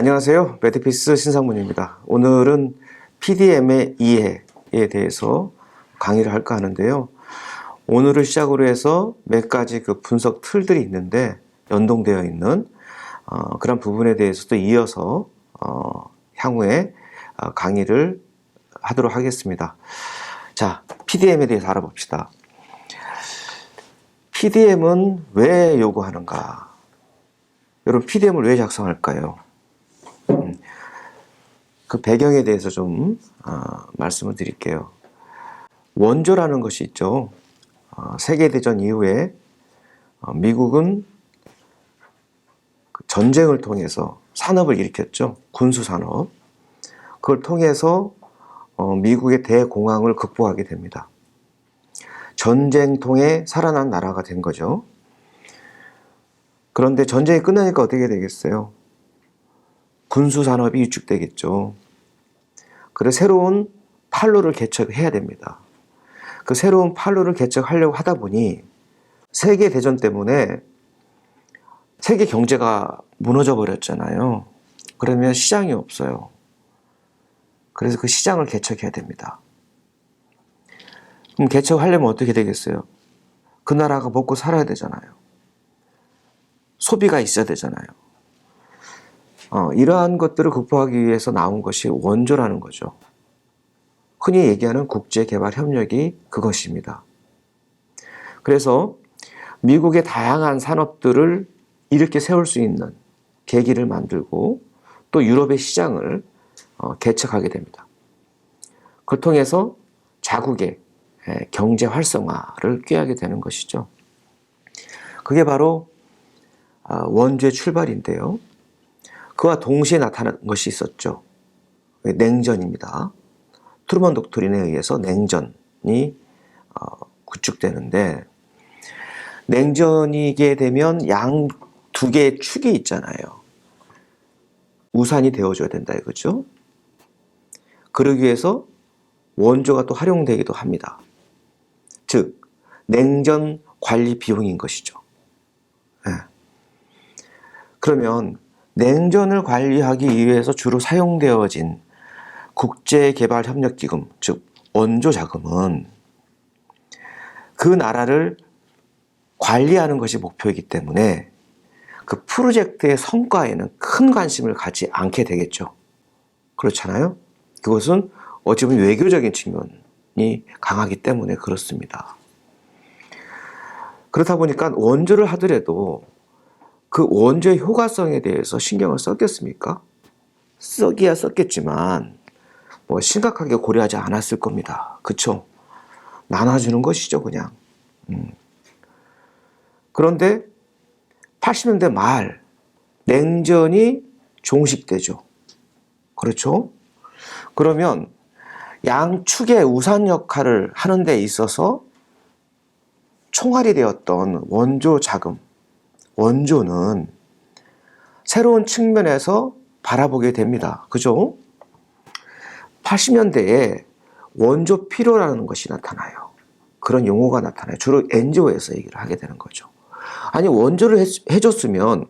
안녕하세요. 매트피스 신상문입니다. 오늘은 PDM의 이해에 대해서 강의를 할까 하는데요. 오늘을 시작으로 해서 몇 가지 그 분석 틀들이 있는데 연동되어 있는 그런 부분에 대해서도 이어서 향후에 강의를 하도록 하겠습니다. 자, PDM에 대해서 알아봅시다. PDM은 왜 요구하는가? 여러분, PDM을 왜 작성할까요? 그 배경에 대해서 좀 말씀을 드릴게요. 원조라는 것이 있죠. 세계대전 이후에 미국은 전쟁을 통해서 산업을 일으켰죠. 군수산업. 그걸 통해서 미국의 대공황을 극복하게 됩니다. 전쟁 통해 살아난 나라가 된 거죠. 그런데 전쟁이 끝나니까 어떻게 되겠어요? 군수산업이 위축되겠죠. 그래서 새로운 판로를 개척해야 됩니다. 그 새로운 판로를 개척하려고 하다 보니 세계대전 때문에 세계 경제가 무너져 버렸잖아요. 그러면 시장이 없어요. 그래서 그 시장을 개척해야 됩니다. 그럼 개척하려면 어떻게 되겠어요? 그 나라가 먹고 살아야 되잖아요. 소비가 있어야 되잖아요. 이러한 것들을 극복하기 위해서 나온 것이 원조라는 거죠. 흔히 얘기하는 국제개발협력이 그것입니다. 그래서 미국의 다양한 산업들을 이렇게 세울 수 있는 계기를 만들고 또 유럽의 시장을 개척하게 됩니다. 그걸 통해서 자국의 경제 활성화를 꾀하게 되는 것이죠. 그게 바로 원조의 출발인데요. 그와 동시에 나타난 것이 있었죠. 냉전입니다. 트루먼 독트린에 의해서 냉전이 구축되는데, 냉전이게 되면 양 두 개의 축이 있잖아요. 우산이 되어줘야 된다 이거죠. 그러기 위해서 원조가 또 활용되기도 합니다. 즉, 냉전 관리 비용인 것이죠. 네. 그러면 냉전을 관리하기 위해서 주로 사용되어진 국제개발협력기금, 즉 원조자금은 그 나라를 관리하는 것이 목표이기 때문에 그 프로젝트의 성과에는 큰 관심을 갖지 않게 되겠죠. 그렇잖아요? 그것은 어찌 보면 외교적인 측면이 강하기 때문에 그렇습니다. 그렇다 보니까 원조를 하더라도 그 원조의 효과성에 대해서 신경을 썼겠습니까? 쓰기야 썼겠지만 뭐 심각하게 고려하지 않았을 겁니다. 그쵸? 나눠주는 것이죠, 그냥. 그런데 80년대 말 냉전이 종식되죠. 그렇죠? 그러면 양축의 우산 역할을 하는 데 있어서 총알이 되었던 원조 자금, 원조는 새로운 측면에서 바라보게 됩니다. 그죠? 80년대에 원조 필요라는 것이 나타나요. 그런 용어가 나타나요. 주로 NGO에서 얘기를 하게 되는 거죠. 아니, 원조를 해줬으면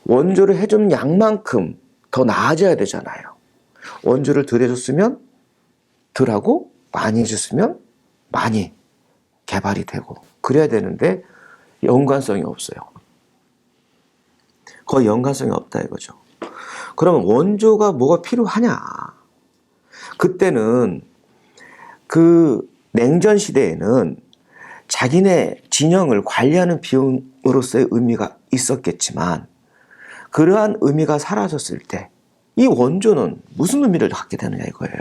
원조를 해준 양만큼 더 나아져야 되잖아요. 원조를 덜 해줬으면 덜하고 많이 해줬으면 많이 개발이 되고 그래야 되는데 연관성이 없어요. 거의 연관성이 없다 이거죠. 그러면 원조가 뭐가 필요하냐? 그때는 그 냉전 시대에는 자기네 진영을 관리하는 비용으로서의 의미가 있었겠지만 그러한 의미가 사라졌을 때 이 원조는 무슨 의미를 갖게 되느냐 이거예요.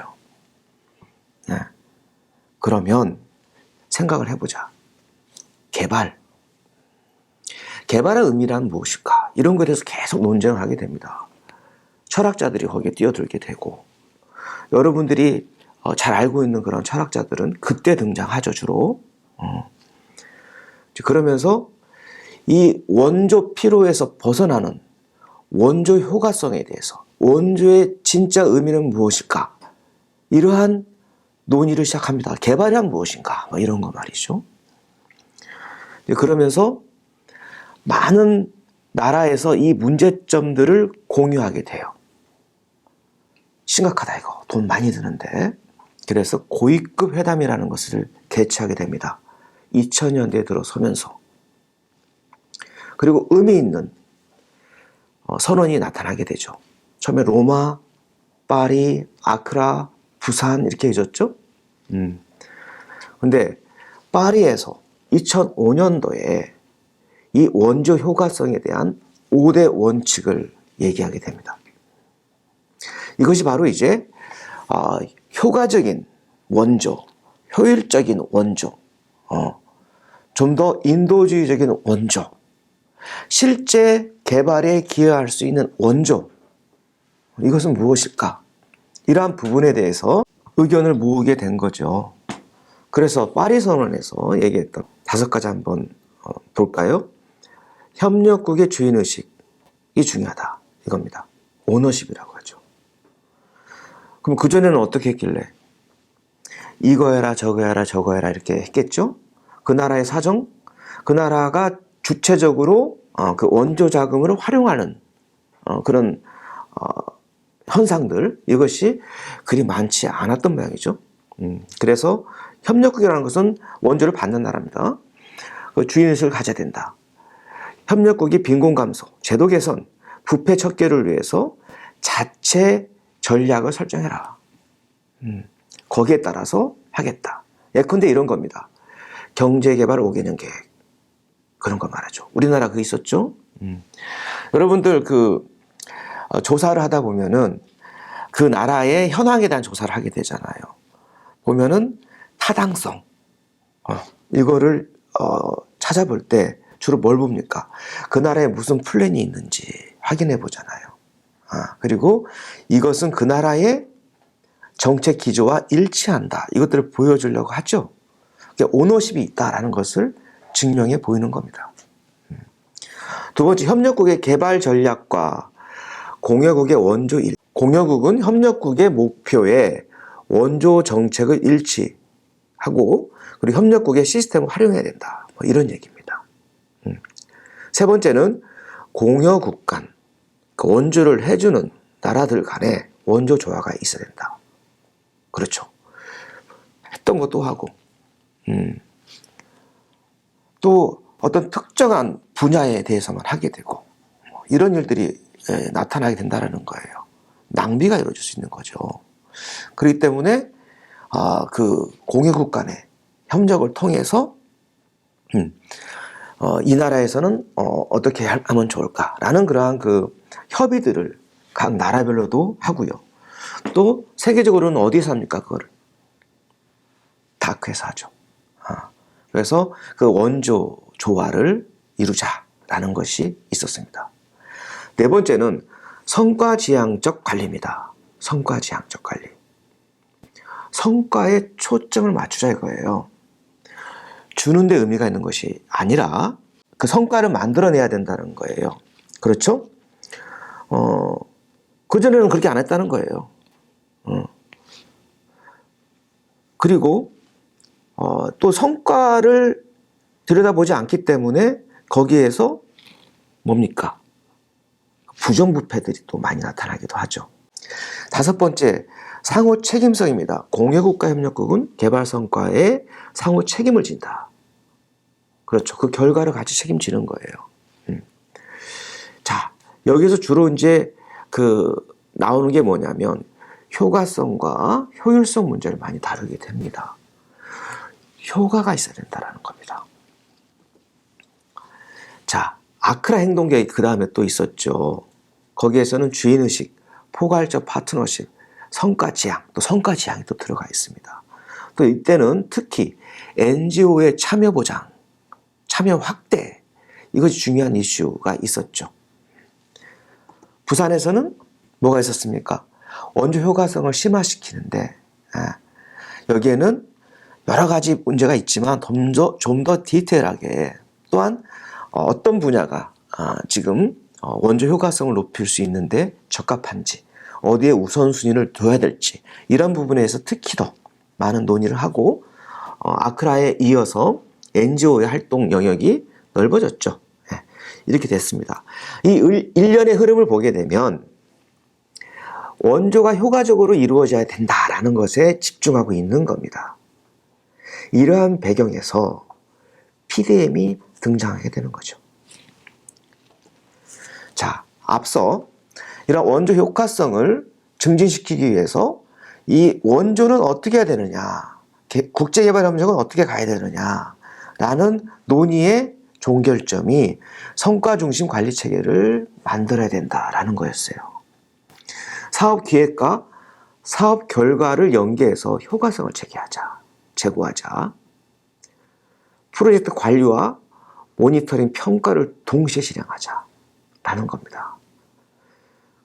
네. 그러면 생각을 해보자. 개발의 의미란 무엇일까? 이런 것에 대해서 계속 논쟁을 하게 됩니다. 철학자들이 거기에 뛰어들게 되고 여러분들이 잘 알고 있는 그런 철학자들은 그때 등장하죠, 주로. 그러면서 이 원조 피로에서 벗어나는 원조 효과성에 대해서 원조의 진짜 의미는 무엇일까? 이러한 논의를 시작합니다. 개발이란 무엇인가? 뭐 이런 거 말이죠. 그러면서 많은 나라에서 이 문제점들을 공유하게 돼요. 심각하다 이거. 돈 많이 드는데. 그래서 고위급 회담이라는 것을 개최하게 됩니다. 2000년대에 들어서면서. 그리고 의미 있는 선언이 나타나게 되죠. 처음에 로마, 파리, 아크라, 부산 이렇게 해줬죠. 근데 파리에서 2005년도에 이 원조 효과성에 대한 5대 원칙을 얘기하게 됩니다. 이것이 바로 이제 효과적인 원조, 효율적인 원조, 좀 더 인도주의적인 원조, 실제 개발에 기여할 수 있는 원조, 이것은 무엇일까? 이러한 부분에 대해서 의견을 모으게 된 거죠. 그래서 파리 선언에서 얘기했던 5가지 한번 볼까요? 협력국의 주인의식이 중요하다. 이겁니다. 오너십이라고 하죠. 그럼 그전에는 어떻게 했길래? 이거 해라, 저거 해라, 저거 해라 이렇게 했겠죠? 그 나라의 사정, 그 나라가 주체적으로 그 원조 자금을 활용하는 그런 현상들, 이것이 그리 많지 않았던 모양이죠. 그래서 협력국이라는 것은 원조를 받는 나라입니다. 그 주인의식을 가져야 된다. 협력국이 빈곤 감소, 제도 개선, 부패 척결을 위해서 자체 전략을 설정해라. 거기에 따라서 하겠다. 예컨대 이런 겁니다. 경제개발 5개년 계획. 그런 거 말하죠. 우리나라 그거 있었죠? 여러분들 조사를 하다 보면은 그 나라의 현황에 대한 조사를 하게 되잖아요. 보면은 타당성. 이거를 찾아볼 때 주로 뭘 봅니까? 그 나라에 무슨 플랜이 있는지 확인해 보잖아요. 그리고 이것은 그 나라의 정책 기조와 일치한다. 이것들을 보여주려고 하죠. 그러니까 오너십이 있다라는 것을 증명해 보이는 겁니다. 두 번째, 협력국의 개발 전략과 공여국의 원조 공여국은 협력국의 목표에 원조 정책을 일치하고 그리고 협력국의 시스템을 활용해야 된다. 이런 얘기입니다. 세 번째는 공여국 간, 그 원조를 해주는 나라들 간에 원조 조화가 있어야 된다. 그렇죠. 했던 것도 하고, 또 어떤 특정한 분야에 대해서만 하게 되고, 이런 일들이 나타나게 된다는 거예요. 낭비가 이루어질 수 있는 거죠. 그렇기 때문에 그 공여국 간의 협력을 통해서 이 나라에서는 어떻게 하면 좋을까라는 그러한 그 협의들을 각 나라별로도 하고요. 또 세계적으로는 어디서 합니까? 그거를 다크에서 하죠. 그래서 그 원조 조화를 이루자라는 것이 있었습니다. 네 번째는 성과지향적 관리입니다. 성과지향적 관리. 성과에 초점을 맞추자 이거예요. 주는 데 의미가 있는 것이 아니라 그 성과를 만들어내야 된다는 거예요. 그렇죠? 그전에는 그렇게 안 했다는 거예요. 그리고 또 성과를 들여다보지 않기 때문에 거기에서 뭡니까? 부정부패들이 또 많이 나타나기도 하죠. 다섯 번째, 상호 책임성입니다. 공여국과 협력국은 개발 성과에 상호 책임을 진다. 그렇죠. 그 결과를 같이 책임지는 거예요. 자, 여기서 주로 이제 나오는 게 뭐냐면 효과성과 효율성 문제를 많이 다루게 됩니다. 효과가 있어야 된다는 겁니다. 자, 아크라 행동계획 그 다음에 또 있었죠. 거기에서는 주인의식, 포괄적 파트너십, 성과지향, 또 성과지향이 또 들어가 있습니다. 또 이때는 특히 NGO의 참여 보장, 참여 확대, 이것이 중요한 이슈가 있었죠. 부산에서는 뭐가 있었습니까? 원조 효과성을 심화시키는데 여기에는 여러 가지 문제가 있지만 좀 더 디테일하게 또한 어떤 분야가 지금 원조 효과성을 높일 수 있는데 적합한지 어디에 우선순위를 둬야 될지 이런 부분에서 특히 더 많은 논의를 하고 아크라에 이어서 NGO의 활동 영역이 넓어졌죠. 이렇게 됐습니다. 이 일련의 흐름을 보게 되면 원조가 효과적으로 이루어져야 된다라는 것에 집중하고 있는 겁니다. 이러한 배경에서 PDM이 등장하게 되는 거죠. 자, 앞서 이런 원조 효과성을 증진시키기 위해서 이 원조는 어떻게 해야 되느냐, 국제개발협력은 어떻게 가야 되느냐라는 논의의 종결점이 성과 중심 관리 체계를 만들어야 된다라는 거였어요. 사업 기획과 사업 결과를 연계해서 효과성을 제고하자. 프로젝트 관리와 모니터링 평가를 동시에 실행하자라는 겁니다.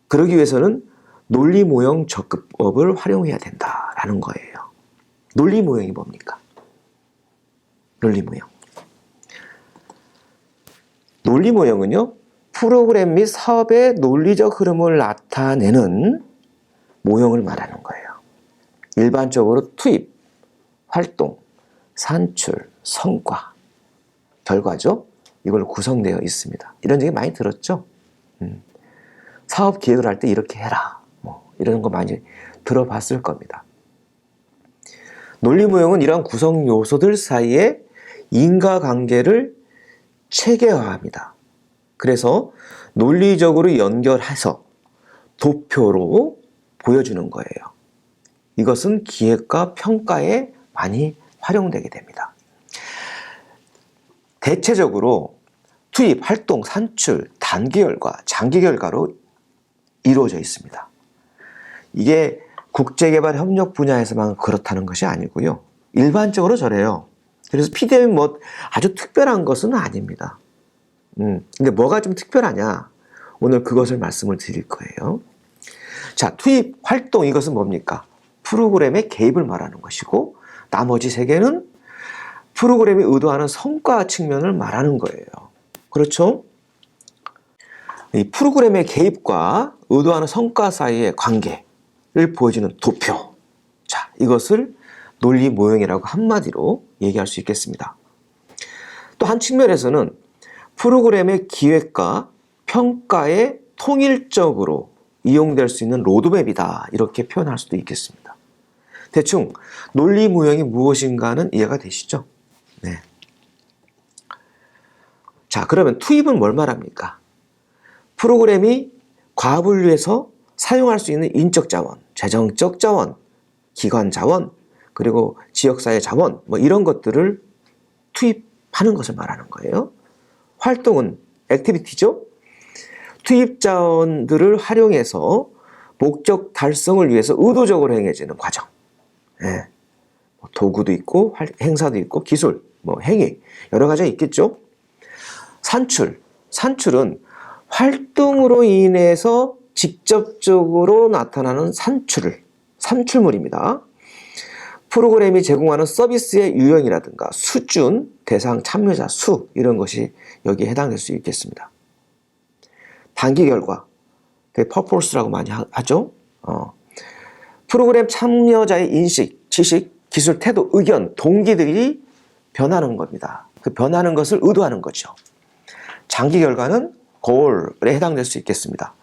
그러기 위해서는 논리 모형 접근법을 활용해야 된다라는 거예요. 논리 모형이 뭡니까? 논리 모형. 논리 모형은요, 프로그램 및 사업의 논리적 흐름을 나타내는 모형을 말하는 거예요. 일반적으로 투입, 활동, 산출, 성과, 결과죠. 이걸로 구성되어 있습니다. 이런 얘기 많이 들었죠? 사업 기획을 할 때 이렇게 해라. 이런 거 많이 들어봤을 겁니다. 논리 모형은 이러한 구성 요소들 사이에 인과관계를 체계화합니다. 그래서 논리적으로 연결해서 도표로 보여주는 거예요. 이것은 기획과 평가에 많이 활용되게 됩니다. 대체적으로 투입, 활동, 산출, 단기 결과, 장기 결과로 이루어져 있습니다. 이게 국제개발 협력 분야에서만 그렇다는 것이 아니고요. 일반적으로 저래요. 그래서 PDM이 뭐 아주 특별한 것은 아닙니다. 근데 뭐가 좀 특별하냐? 오늘 그것을 말씀을 드릴 거예요. 자, 투입, 활동, 이것은 뭡니까? 프로그램의 개입을 말하는 것이고, 나머지 세 개는 프로그램이 의도하는 성과 측면을 말하는 거예요. 그렇죠? 이 프로그램의 개입과 의도하는 성과 사이의 관계를 보여주는 도표. 자, 이것을 논리 모형이라고 한마디로 얘기할 수 있겠습니다. 또 한 측면에서는 프로그램의 기획과 평가에 통일적으로 이용될 수 있는 로드맵이다, 이렇게 표현할 수도 있겠습니다. 대충 논리 모형이 무엇인가는 이해가 되시죠? 네. 자, 그러면 투입은 뭘 말합니까? 프로그램이 과분류해서 사용할 수 있는 인적 자원, 재정적 자원, 기관 자원, 그리고 지역사회 자원, 뭐 이런 것들을 투입하는 것을 말하는 거예요. 활동은 액티비티죠. 투입 자원들을 활용해서 목적 달성을 위해서 의도적으로 행해지는 과정. 예. 도구도 있고 행사도 있고 기술, 뭐 행위 여러 가지가 있겠죠. 산출은 활동으로 인해서 직접적으로 나타나는 산출물입니다. 프로그램이 제공하는 서비스의 유형이라든가 수준, 대상, 참여자 수, 이런 것이 여기에 해당될 수 있겠습니다. 단기 결과, 퍼포스라고 많이 하죠. 프로그램 참여자의 인식, 지식, 기술, 태도, 의견, 동기들이 변하는 겁니다. 그 변하는 것을 의도하는 거죠. 장기 결과는 goal에 해당될 수 있겠습니다.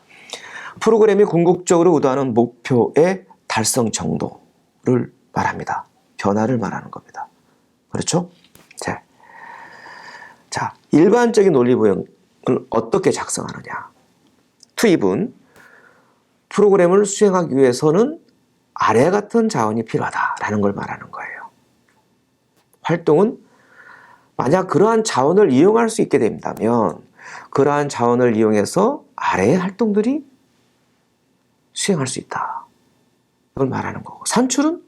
프로그램이 궁극적으로 의도하는 목표의 달성 정도를 말합니다. 변화를 말하는 겁니다. 그렇죠? 자, 일반적인 논리 모형을 어떻게 작성하느냐? 투입은 프로그램을 수행하기 위해서는 아래 같은 자원이 필요하다라는 걸 말하는 거예요. 활동은 만약 그러한 자원을 이용할 수 있게 된다면 그러한 자원을 이용해서 아래의 활동들이 수행할 수 있다. 이걸 말하는 거고, 산출은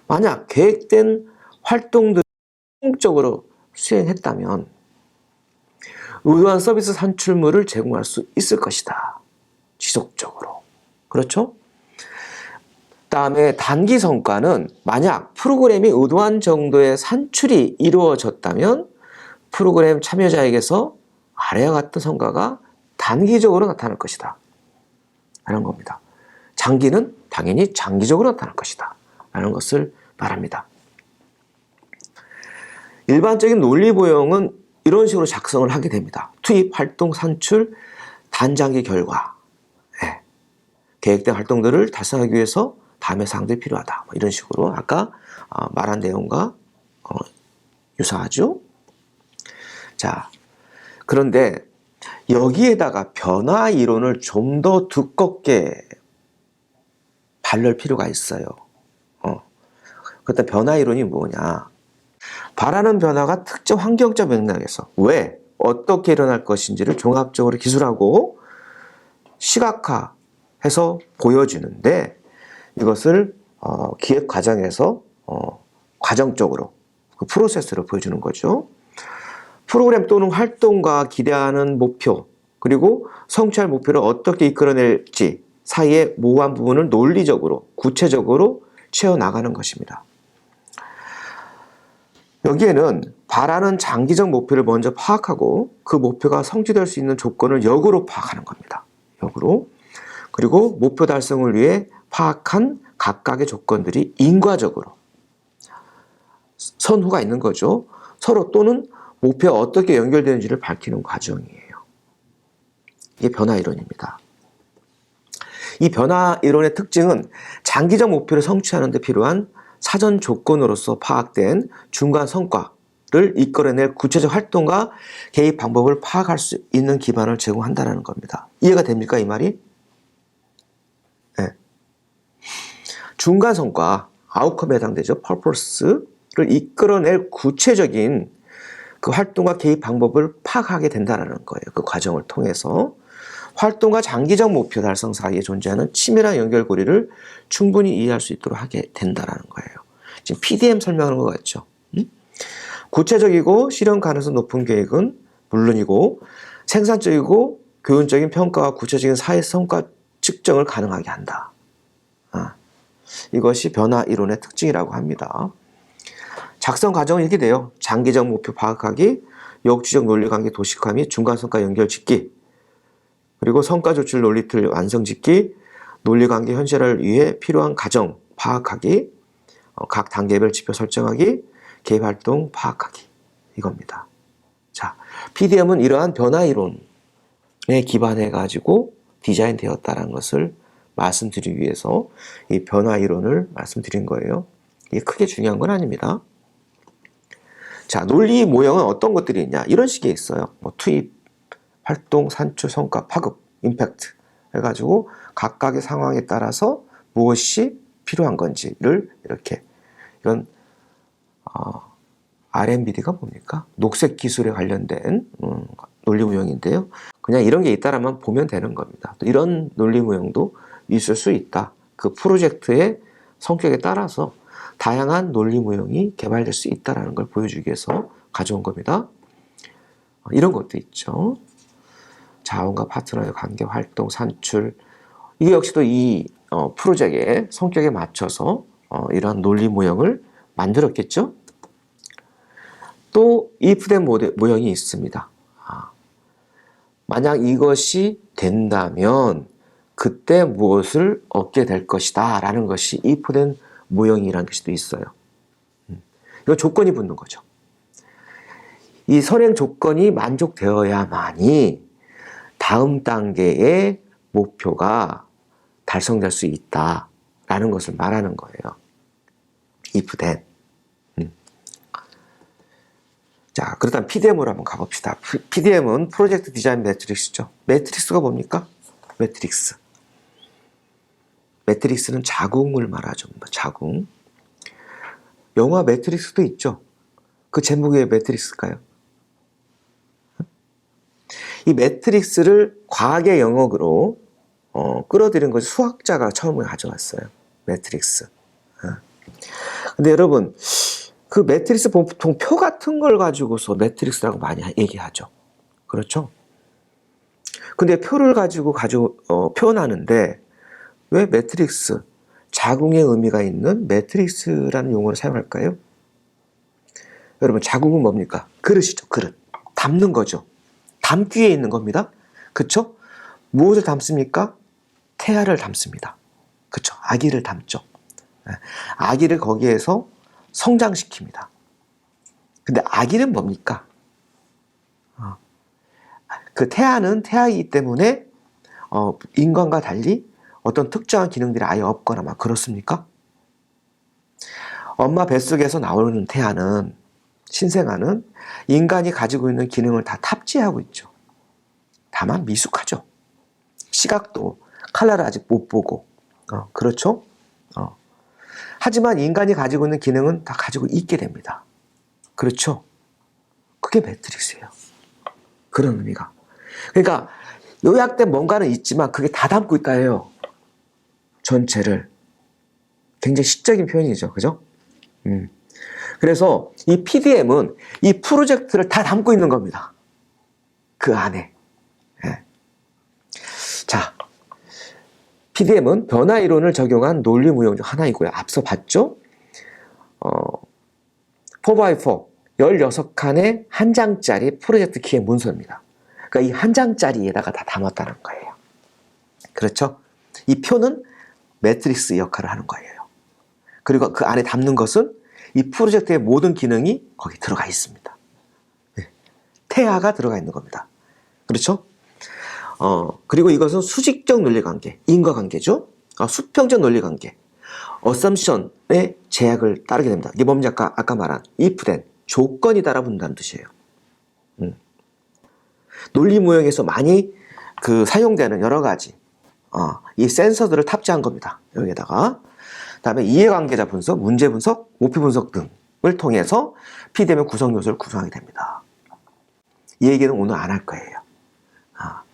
만약 계획된 활동들을 성공적으로 수행했다면 의도한 서비스 산출물을 제공할 수 있을 것이다. 지속적으로. 그렇죠? 다음에 단기 성과는 만약 프로그램이 의도한 정도의 산출이 이루어졌다면 프로그램 참여자에게서 아래와 같은 성과가 단기적으로 나타날 것이다. 라는 겁니다. 장기는 당연히 장기적으로 나타날 것이다. 라는 것을 말합니다. 일반적인 논리 모형은 이런 식으로 작성을 하게 됩니다. 투입, 활동, 산출, 단장기 결과. 계획된 활동들을 달성하기 위해서 다음의 사항들이 필요하다. 이런 식으로 아까 말한 내용과 유사하죠? 자, 그런데 여기에다가 변화 이론을 좀 더 두껍게 바를 필요가 있어요. 그때 변화 이론이 뭐냐? 바라는 변화가 특정 환경적 맥락에서 왜, 어떻게 일어날 것인지를 종합적으로 기술하고 시각화해서 보여주는데 이것을 기획 과정에서 과정적으로 그 프로세스를 보여주는 거죠. 프로그램 또는 활동과 기대하는 목표 그리고 성취할 목표를 어떻게 이끌어낼지 사이의 모호한 부분을 논리적으로 구체적으로 채워나가는 것입니다. 여기에는 바라는 장기적 목표를 먼저 파악하고 그 목표가 성취될 수 있는 조건을 역으로 파악하는 겁니다. 역으로. 그리고 목표 달성을 위해 파악한 각각의 조건들이 인과적으로 선후가 있는 거죠. 서로 또는 목표와 어떻게 연결되는지를 밝히는 과정이에요. 이게 변화 이론입니다. 이 변화 이론의 특징은 장기적 목표를 성취하는 데 필요한 사전 조건으로서 파악된 중간 성과를 이끌어낼 구체적 활동과 개입 방법을 파악할 수 있는 기반을 제공한다는 겁니다. 이해가 됩니까, 이 말이? 네. 중간 성과, 아웃컴에 해당되죠. purpose를 이끌어낼 구체적인 그 활동과 개입 방법을 파악하게 된다는 거예요. 그 과정을 통해서. 활동과 장기적 목표 달성 사이에 존재하는 치밀한 연결고리를 충분히 이해할 수 있도록 하게 된다는 거예요. 지금 PDM 설명하는 것 같죠? 구체적이고 실현 가능성 높은 계획은 물론이고 생산적이고 교훈적인 평가와 구체적인 사회 성과 측정을 가능하게 한다. 이것이 변화 이론의 특징이라고 합니다. 작성 과정은 이렇게 돼요. 장기적 목표 파악하기, 역추적 논리관계 도식화 및 중간성과 연결짓기, 그리고 성과 조출 논리틀 완성짓기, 논리관계 현실화를 위해 필요한 과정 파악하기, 각 단계별 지표 설정하기, 개입활동 파악하기, 이겁니다. 자, PDM은 이러한 변화 이론에 기반해 가지고 디자인되었다는 것을 말씀드리기 위해서 이 변화 이론을 말씀드린 거예요. 이게 크게 중요한 건 아닙니다. 자, 논리 모형은 어떤 것들이 있냐? 이런 식의 있어요. 뭐 투입, 활동, 산출, 성과, 파급, 임팩트 해가지고 각각의 상황에 따라서 무엇이 필요한 건지를 이렇게, 이건 R&BD가 뭡니까? 녹색 기술에 관련된 논리무형인데요. 그냥 이런 게 있다라면 보면 되는 겁니다. 또 이런 논리무형도 있을 수 있다. 그 프로젝트의 성격에 따라서 다양한 논리무형이 개발될 수 있다는 걸 보여주기 위해서 가져온 겁니다. 이런 것도 있죠. 자원과 파트너의 관계, 활동, 산출. 이게 역시도 이 프로젝트의 성격에 맞춰서 이러한 논리 모형을 만들었겠죠. 또 if된 모형이 있습니다. 만약 이것이 된다면 그때 무엇을 얻게 될 것이다 라는 것이 if된 모형이라는 것이 또 있어요. 이거 조건이 붙는 거죠. 이 선행 조건이 만족되어야만이 다음 단계의 목표가 달성될 수 있다라는 것을 말하는 거예요. if then. 자, 그렇다면 PDM으로 한번 가봅시다. PDM은 프로젝트 디자인 매트릭스죠. 매트릭스가 뭡니까? 매트릭스. 매트릭스는 자궁을 말하죠. 자궁. 영화 매트릭스도 있죠. 그 제목이 왜 매트릭스일까요? 이 매트릭스를 과학의 영역으로 끌어들인 것이 수학자가 처음에 가져왔어요. 매트릭스. 근데 여러분, 그 매트릭스 보통 표 같은 걸 가지고서 매트릭스라고 많이 얘기하죠. 그렇죠? 근데 표를 가지고 표현하는데 왜 매트릭스, 자궁의 의미가 있는 매트릭스라는 용어를 사용할까요? 여러분, 자궁은 뭡니까? 그릇이죠, 그릇. 담는 거죠. 담기 위해 있는 겁니다. 그쵸? 무엇을 담습니까? 태아를 담습니다. 그쵸? 아기를 담죠. 아기를 거기에서 성장시킵니다. 근데 아기는 뭡니까? 그 태아는 태아이기 때문에 인간과 달리 어떤 특정한 기능들이 아예 없거나 막 그렇습니까? 엄마 뱃속에서 나오는 태아는, 신생아는 인간이 가지고 있는 기능을 다 탑재하고 있죠. 다만 미숙하죠. 시각도 칼라를 아직 못 보고, 그렇죠? 하지만 인간이 가지고 있는 기능은 다 가지고 있게 됩니다. 그렇죠? 그게 매트릭스예요. 그런 의미가. 그러니까 요약된 뭔가는 있지만 그게 다 담고 있다예요. 전체를. 굉장히 시적인 표현이죠. 그죠? 그래서 이 PDM은 이 프로젝트를 다 담고 있는 겁니다. 그 안에. 예. 자, PDM은 변화 이론을 적용한 논리 무용 중 하나이고요. 앞서 봤죠? 4x4, 16칸의 한 장짜리 프로젝트 키의 문서입니다. 그러니까 이 한 장짜리에다가 다 담았다는 거예요. 그렇죠? 이 표는 매트릭스 역할을 하는 거예요. 그리고 그 안에 담는 것은 이 프로젝트의 모든 기능이 거기 들어가 있습니다. 네. 태아가 들어가 있는 겁니다. 그렇죠? 그리고 이것은 수직적 논리관계, 인과관계죠. 수평적 논리관계, 어썸션의 제약을 따르게 됩니다. 이게 뭡니까? 아까 말한 if then, 조건이 따라붙는다는 뜻이에요. 논리 무형에서 많이 사용되는 여러 가지 이 센서들을 탑재한 겁니다. 여기에다가. 그다음에 이해관계자 분석, 문제 분석, 모피 분석 등을 통해서 PDM의 구성 요소를 구성하게 됩니다. 이 얘기는 오늘 안 할 거예요.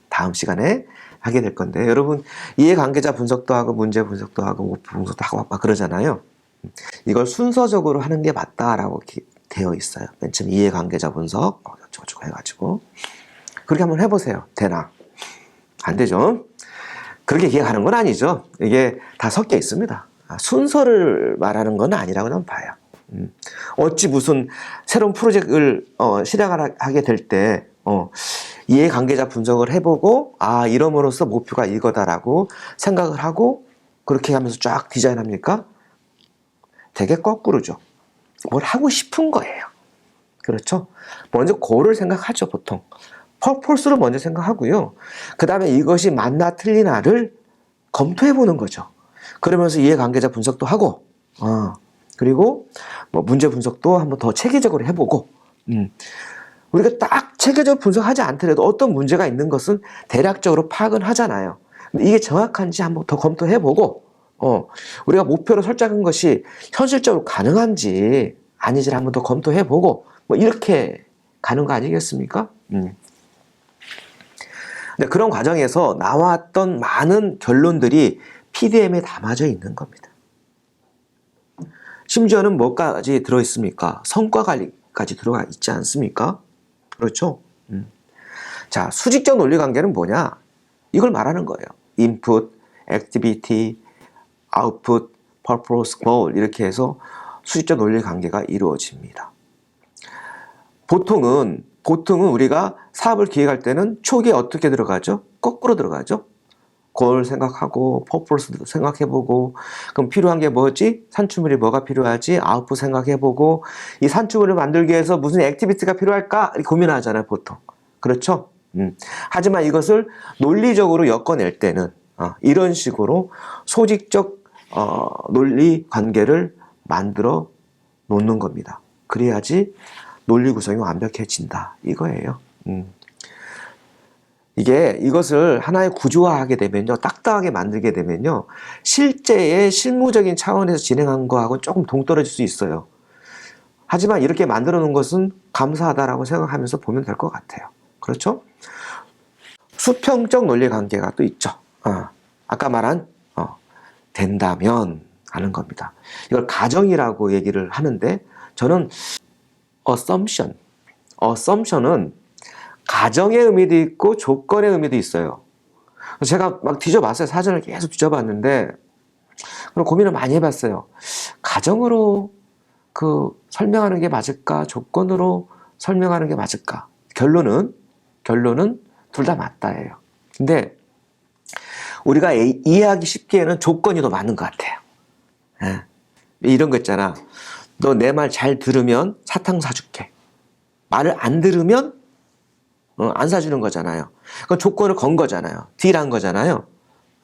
다음 시간에 하게 될 건데, 여러분 이해관계자 분석도 하고 문제 분석도 하고 모피 분석도 하고 막 그러잖아요. 이걸 순서적으로 하는 게 맞다라고 되어 있어요. 맨 처음 이해관계자 분석 어쩌고저쩌고 해가지고 그렇게 한번 해보세요. 되나? 안 되죠? 그렇게 기억하는 건 아니죠. 이게 다 섞여 있습니다. 순서를 말하는 건 아니라고 난 봐요. 어찌 무슨 새로운 프로젝트를 실행을 하게 될 때 이해관계자 분석을 해보고 이럼으로써 목표가 이거다라고 생각을 하고 그렇게 하면서 쫙 디자인합니까? 되게 거꾸로죠. 뭘 하고 싶은 거예요. 그렇죠? 먼저 고를 생각하죠, 보통. 퍼포스를 먼저 생각하고요. 그 다음에 이것이 맞나 틀리나를 검토해보는 거죠. 그러면서 이해관계자 분석도 하고, 그리고 뭐 문제 분석도 한번 더 체계적으로 해보고, 우리가 딱 체계적으로 분석하지 않더라도 어떤 문제가 있는 것은 대략적으로 파악은 하잖아요. 근데 이게 정확한지 한번 더 검토해보고, 우리가 목표로 설정한 것이 현실적으로 가능한지 아닌지를 한번 더 검토해보고, 뭐 이렇게 가는 거 아니겠습니까? 근데 그런 과정에서 나왔던 많은 결론들이 PDM에 담아져 있는 겁니다. 심지어는 뭐까지 들어있습니까? 성과 관리까지 들어가 있지 않습니까? 그렇죠? 자, 수직적 논리관계는 뭐냐? 이걸 말하는 거예요. input, activity, output, purpose, goal 이렇게 해서 수직적 논리관계가 이루어집니다. 보통은 우리가 사업을 기획할 때는 초기에 어떻게 들어가죠? 거꾸로 들어가죠. goal 생각하고 purpose도 생각해보고 그럼 필요한 게 뭐지? 산출물이 뭐가 필요하지? output 생각해보고 이 산출물을 만들기 위해서 무슨 액티비티가 필요할까? 고민하잖아요, 보통. 그렇죠? 하지만 이것을 논리적으로 엮어낼 때는 이런 식으로 소직적 논리 관계를 만들어 놓는 겁니다. 그래야지 논리 구성이 완벽해진다 이거예요. 이것을 하나의 구조화하게 되면요, 딱딱하게 만들게 되면요, 실제의 실무적인 차원에서 진행한 거하고는 조금 동떨어질 수 있어요. 하지만 이렇게 만들어 놓은 것은 감사하다라고 생각하면서 보면 될 것 같아요. 그렇죠? 수평적 논리 관계가 또 있죠. 아까 말한 된다면 하는 겁니다. 이걸 가정이라고 얘기를 하는데 저는 assumption은 가정의 의미도 있고 조건의 의미도 있어요. 제가 막 뒤져봤어요. 사전을 계속 뒤져봤는데 그럼 고민을 많이 해봤어요. 가정으로 설명하는 게 맞을까? 조건으로 설명하는 게 맞을까? 결론은 둘 다 맞다예요. 근데 우리가 이해하기 쉽게는 조건이 더 맞는 것 같아요. 이런 거 있잖아. 너 내 말 잘 들으면 사탕 사줄게. 말을 안 들으면 안 사주는 거잖아요. 그건 조건을 건 거잖아요. 딜한 거잖아요.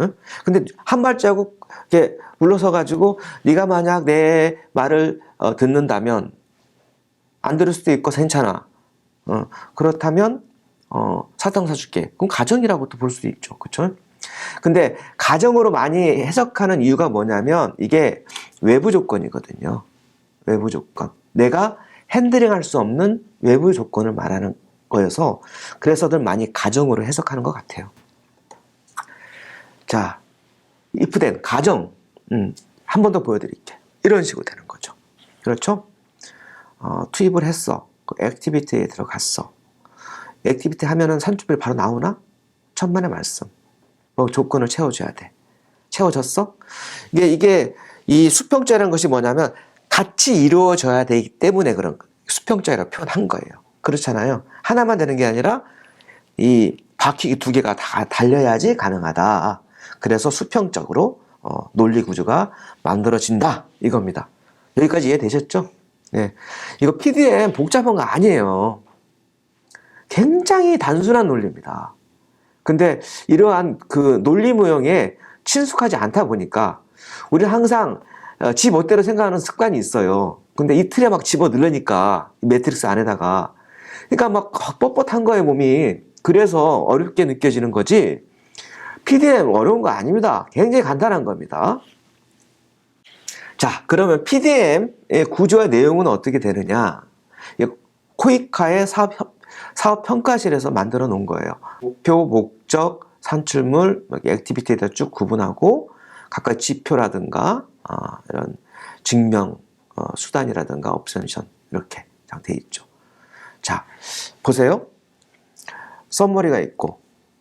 응? 근데 한 발자국 이렇게 물러서 가지고 네가 만약 내 말을 듣는다면 안 들을 수도 있고 괜찮아. 그렇다면 사탕 사줄게. 그럼 가정이라고도 볼 수도 있죠. 그렇죠? 근데 가정으로 많이 해석하는 이유가 뭐냐면 이게 외부 조건이거든요. 외부 조건. 내가 핸들링할 수 없는 외부 조건을 말하는 거여서 그래서들 많이 가정으로 해석하는 것 같아요. 자, if된 가정. 한 번 더 보여드릴게. 이런 식으로 되는 거죠. 그렇죠? 투입을 했어. 액티비티에 들어갔어. 액티비티 하면은 산출이 바로 나오나? 천만의 말씀. 뭐 조건을 채워줘야 돼. 채워졌어? 이게 이 수평자라는 것이 뭐냐면 같이 이루어져야 되기 때문에 그런 수평자라고 표현한 거예요. 그렇잖아요. 하나만 되는 게 아니라 이 바퀴 두 개가 다 달려야지 가능하다. 그래서 수평적으로 논리 구조가 만들어진다. 이겁니다. 여기까지 이해되셨죠? 네. 이거 PDM 복잡한 거 아니에요. 굉장히 단순한 논리입니다. 근데 이러한 그 논리 무형에 친숙하지 않다 보니까 우리는 항상 지 멋대로 생각하는 습관이 있어요. 근데 이 틀에 막 집어 넣으니까 매트릭스 안에다가 그러니까 막 뻣뻣한 거예요, 몸이. 그래서 어렵게 느껴지는 거지 PDM 어려운 거 아닙니다. 굉장히 간단한 겁니다. 자, 그러면 PDM의 구조와 내용은 어떻게 되느냐? 코이카의 사업평가실에서 만들어 놓은 거예요. 목표, 목적, 산출물, 액티비티에 대해 쭉 구분하고 각각 지표라든가 이런 증명 수단이라든가 옵션션 이렇게 돼 있죠. 자, 보세요. 서머리가 있고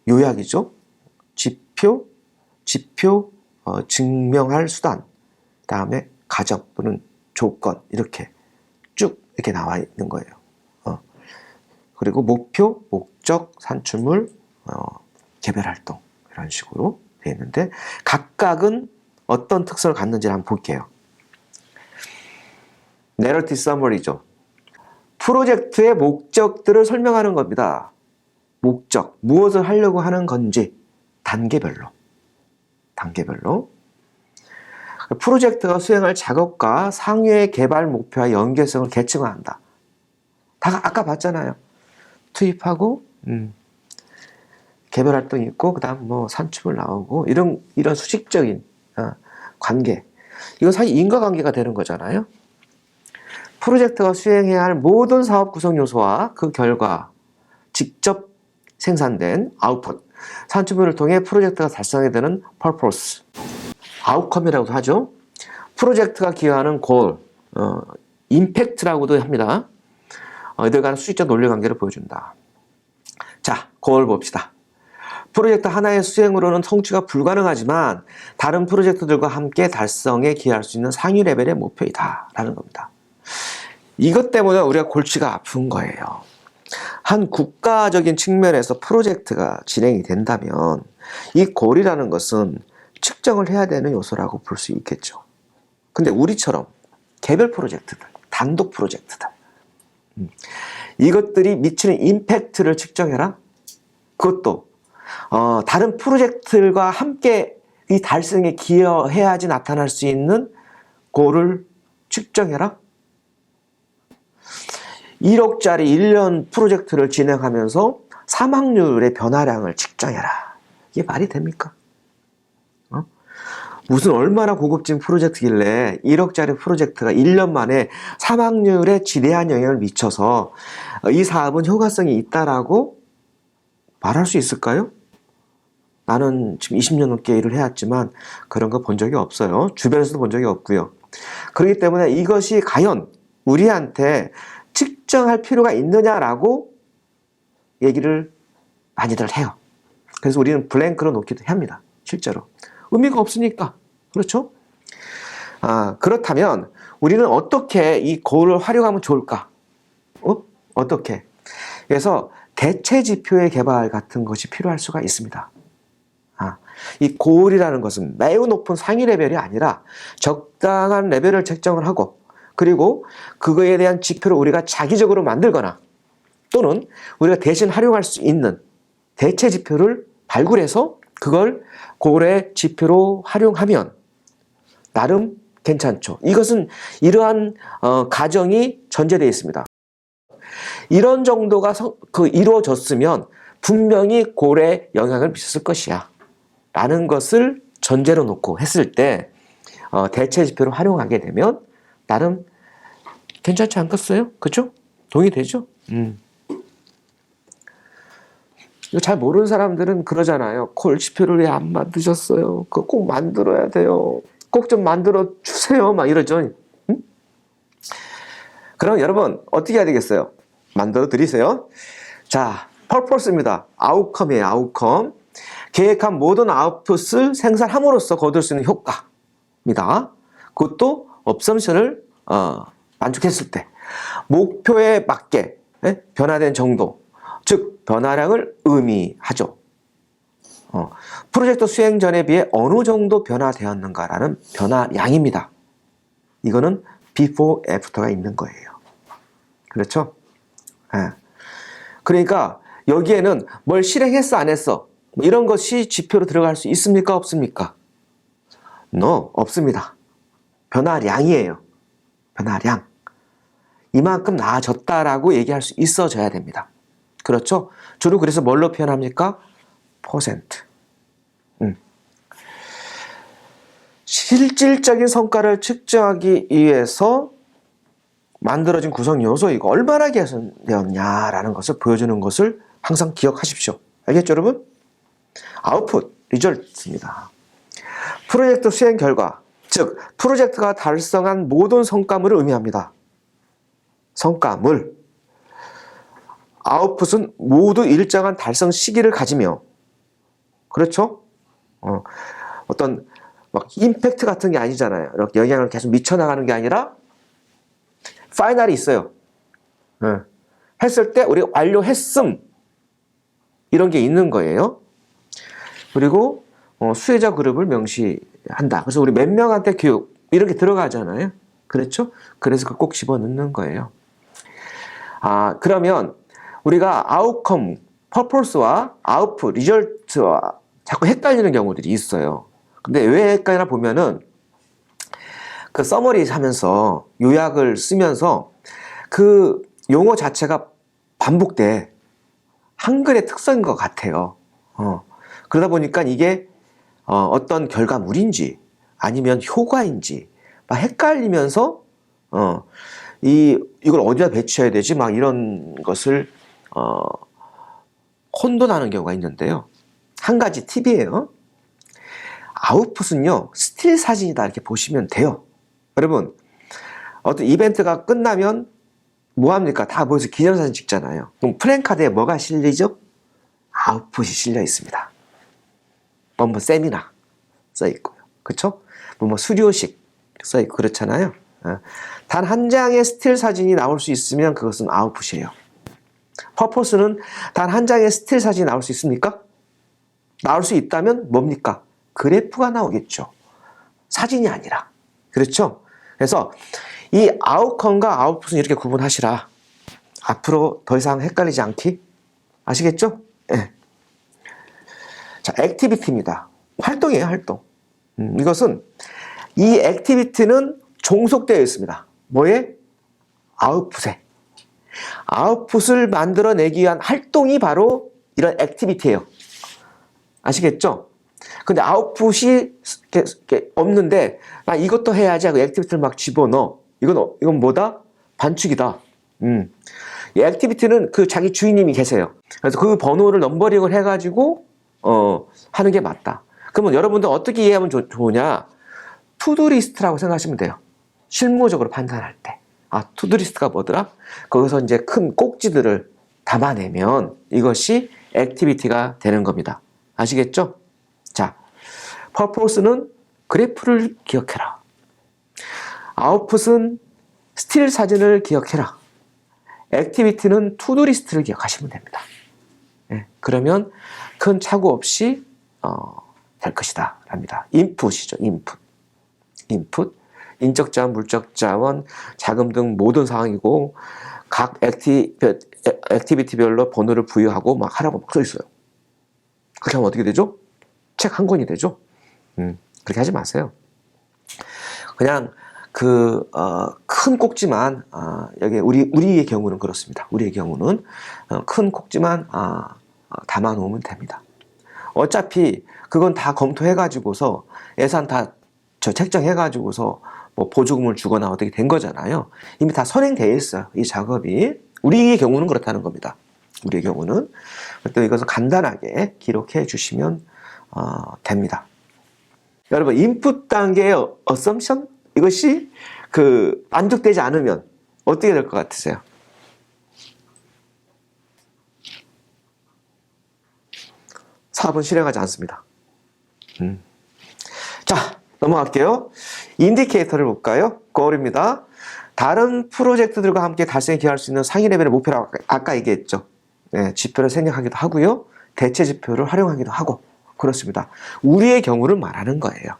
요약이죠. 지표, 증명할 수단, 다음에 가정 또는 조건 이렇게 쭉 이렇게 나와 있는 거예요. 그리고 목표, 목적, 산출물, 개별활동 이런 식으로 되어 있는데 각각은 어떤 특성을 갖는지 한번 볼게요. 내러티브 서머리죠. 프로젝트의 목적들을 설명하는 겁니다. 목적, 무엇을 하려고 하는 건지 단계별로. 프로젝트가 수행할 작업과 상위의 개발 목표와 연계성을 계층화한다. 다 아까 봤잖아요. 투입하고 개별 활동이 있고 그다음 뭐 산출물 나오고 이런 수직적인 관계. 이건 사실 인과관계가 되는 거잖아요. 프로젝트가 수행해야 할 모든 사업 구성 요소와 그 결과 직접 생산된 아웃풋, 산출물을 통해 프로젝트가 달성하게 되는 purpose, 아웃컴이라고도 하죠. 프로젝트가 기여하는 골, 임팩트라고도 합니다. 이들 간의 수직적 논리 관계를 보여준다. 자, 골 봅시다. 프로젝트 하나의 수행으로는 성취가 불가능하지만 다른 프로젝트들과 함께 달성에 기여할 수 있는 상위 레벨의 목표이다 라는 겁니다. 이것 때문에 우리가 골치가 아픈 거예요. 한 국가적인 측면에서 프로젝트가 진행이 된다면 이 골이라는 것은 측정을 해야 되는 요소라고 볼 수 있겠죠. 근데 우리처럼 개별 프로젝트들, 단독 프로젝트들 이것들이 미치는 임팩트를 측정해라? 그것도 다른 프로젝트들과 함께 이 달성에 기여해야지 나타날 수 있는 골을 측정해라? 1억짜리 1년 프로젝트를 진행하면서 사망률의 변화량을 측정해라. 이게 말이 됩니까? 무슨 얼마나 고급진 프로젝트길래 1억짜리 프로젝트가 1년 만에 사망률에 지대한 영향을 미쳐서 이 사업은 효과성이 있다라고 말할 수 있을까요? 나는 지금 20년 넘게 일을 해왔지만 그런 거 본 적이 없어요. 주변에서도 본 적이 없고요. 그렇기 때문에 이것이 과연 우리한테 측정할 필요가 있느냐라고 얘기를 많이들 해요. 그래서 우리는 블랭크로 놓기도 합니다. 실제로. 의미가 없으니까. 그렇죠? 그렇다면 우리는 어떻게 이 골을 활용하면 좋을까? 어떻게? 그래서 대체 지표의 개발 같은 것이 필요할 수가 있습니다. 이 골이라는 것은 매우 높은 상위 레벨이 아니라 적당한 레벨을 책정을 하고 그리고 그거에 대한 지표를 우리가 자기적으로 만들거나 또는 우리가 대신 활용할 수 있는 대체 지표를 발굴해서 그걸 고래 지표로 활용하면 나름 괜찮죠. 이것은 이러한 가정이 전제되어 있습니다. 이런 정도가 이루어졌으면 분명히 고래에 영향을 미쳤을 것이야 라는 것을 전제로 놓고 했을 때 대체 지표를 활용하게 되면 나름 괜찮지 않겠어요? 그죠? 동의되죠? 이거 잘 모르는 사람들은 그러잖아요. 콜 지표를 왜 안 만드셨어요? 그거 꼭 만들어야 돼요. 꼭 좀 만들어 주세요. 막 이러죠. 응? 그럼 여러분 어떻게 해야 되겠어요? 만들어 드리세요. 자, purpose입니다. outcome이에요. outcome. 계획한 모든 아웃풋을 생산함으로써 거둘 수 있는 효과입니다. 그것도 assumption을 만족했을 때 목표에 맞게 변화된 정도, 즉 변화량을 의미하죠. 프로젝트 수행 전에 비해 어느 정도 변화되었는가라는 변화량입니다. 이거는 before, after가 있는 거예요. 그렇죠? 그러니까 여기에는 뭘 실행했어 안 했어 이런 것이 지표로 들어갈 수 있습니까 없습니까? No, 없습니다. 변화량이에요. 변화량. 이만큼 나아졌다라고 얘기할 수 있어져야 됩니다. 그렇죠? 주로 그래서 뭘로 표현합니까? 퍼센트. 실질적인 성과를 측정하기 위해서 만들어진 구성 요소, 이거 얼마나 개선되었냐라는 것을 보여주는 것을 항상 기억하십시오. 알겠죠, 여러분? 아웃풋, 리절트입니다. 프로젝트 수행 결과, 즉 프로젝트가 달성한 모든 성과물을 의미합니다. 성과물. 아웃풋은 모두 일정한 달성 시기를 가지며, 그렇죠? 어떤 막 임팩트 같은 게 아니잖아요. 이렇게 영향을 계속 미쳐나가는 게 아니라 파이널이 있어요. 했을 때 우리가 완료했음 이런 게 있는 거예요. 그리고 수혜자 그룹을 명시한다. 그래서 우리 몇 명한테 교육 이렇게 들어가잖아요. 그렇죠? 그래서 그걸 꼭 집어넣는 거예요. 그러면 우리가 아웃컴, 퍼포스와 아웃풋, 리절트와 자꾸 헷갈리는 경우들이 있어요. 근데 왜 헷갈리나 보면은 그 서머리 하면서 요약을 쓰면서 그 용어 자체가 반복돼. 한글의 특성인 것 같아요. 그러다 보니까 이게 어떤 결과물인지 아니면 효과인지 막 헷갈리면서 이걸 어디다 배치해야 되지 막 이런 것을 혼돈하는 경우가 있는데요. 한 가지 팁이에요. 아웃풋은요 스틸 사진이다 이렇게 보시면 돼요. 여러분 어떤 이벤트가 끝나면 뭐합니까? 다 모여서 기념사진 찍잖아요. 그럼 프랭카드에 뭐가 실리죠? 아웃풋이 실려 있습니다. 뭐 세미나 써 있고요. 그렇죠? 뭐 수료식 써 있고 그렇잖아요. 단 한 장의 스틸 사진이 나올 수 있으면 그것은 아웃풋이에요. 퍼포스는 단 한 장의 스틸 사진이 나올 수 있습니까? 나올 수 있다면 뭡니까? 그래프가 나오겠죠. 사진이 아니라. 그렇죠? 그래서 이 아웃컴과 아웃풋은 이렇게 구분하시라. 앞으로 더 이상 헷갈리지 않기. 아시겠죠? 네. 자, 액티비티입니다. 활동이에요, 활동. 이것은 이 액티비티는 종속되어 있습니다. 뭐에? 아웃풋에. 아웃풋을 만들어내기 위한 활동이 바로 이런 액티비티예요. 아시겠죠? 근데 아웃풋이 이렇게 없는데 이것도 해야지 하고 액티비티를 막 집어넣어. 이건 뭐다? 반칙이다. 이 액티비티는 그 자기 주인님이 계세요. 그래서 그 번호를 넘버링을 해가지고 하는 게 맞다. 그러면 여러분들 어떻게 이해하면 좋으냐? 투두리스트라고 생각하시면 돼요. 실무적으로 판단할 때. 투두리스트가 뭐더라? 거기서 이제 큰 꼭지들을 담아내면 이것이 액티비티가 되는 겁니다. 아시겠죠? 자, 퍼포스는 그래프를 기억해라. 아웃풋은 스틸 사진을 기억해라. 액티비티는 투두리스트를 기억하시면 됩니다. 네, 그러면 큰 착오 없이 될 것이다 랍니다. 인풋이죠. 인풋. 인적 자원, 물적 자원, 자금 등 모든 상황이고 각 액티비티별로 번호를 부여하고 막 하라고 막 써 있어요. 그렇게 하면 어떻게 되죠? 책 한 권이 되죠. 그렇게 하지 마세요. 그냥 큰 꼭지만 여기 우리의 경우는 그렇습니다. 우리의 경우는 큰 꼭지만 담아 놓으면 됩니다. 어차피 그건 다 검토해 가지고서 예산 다 책정해 가지고서 뭐 보조금을 주거나 어떻게 된 거잖아요. 이미 다 선행되어 있어요. 이 작업이. 우리의 경우는 그렇다는 겁니다. 우리의 경우는. 또 이것을 간단하게 기록해 주시면 됩니다. 여러분, 인풋 단계의 assumption 이것이 만족되지 않으면 어떻게 될 것 같으세요? 사업은 실행하지 않습니다. 자, 넘어갈게요. 인디케이터를 볼까요? goal입니다. 다른 프로젝트들과 함께 달성에 기여할 수 있는 상위 레벨의 목표라고 아까 얘기했죠. 네, 지표를 생략하기도 하고요. 대체 지표를 활용하기도 하고 그렇습니다. 우리의 경우를 말하는 거예요.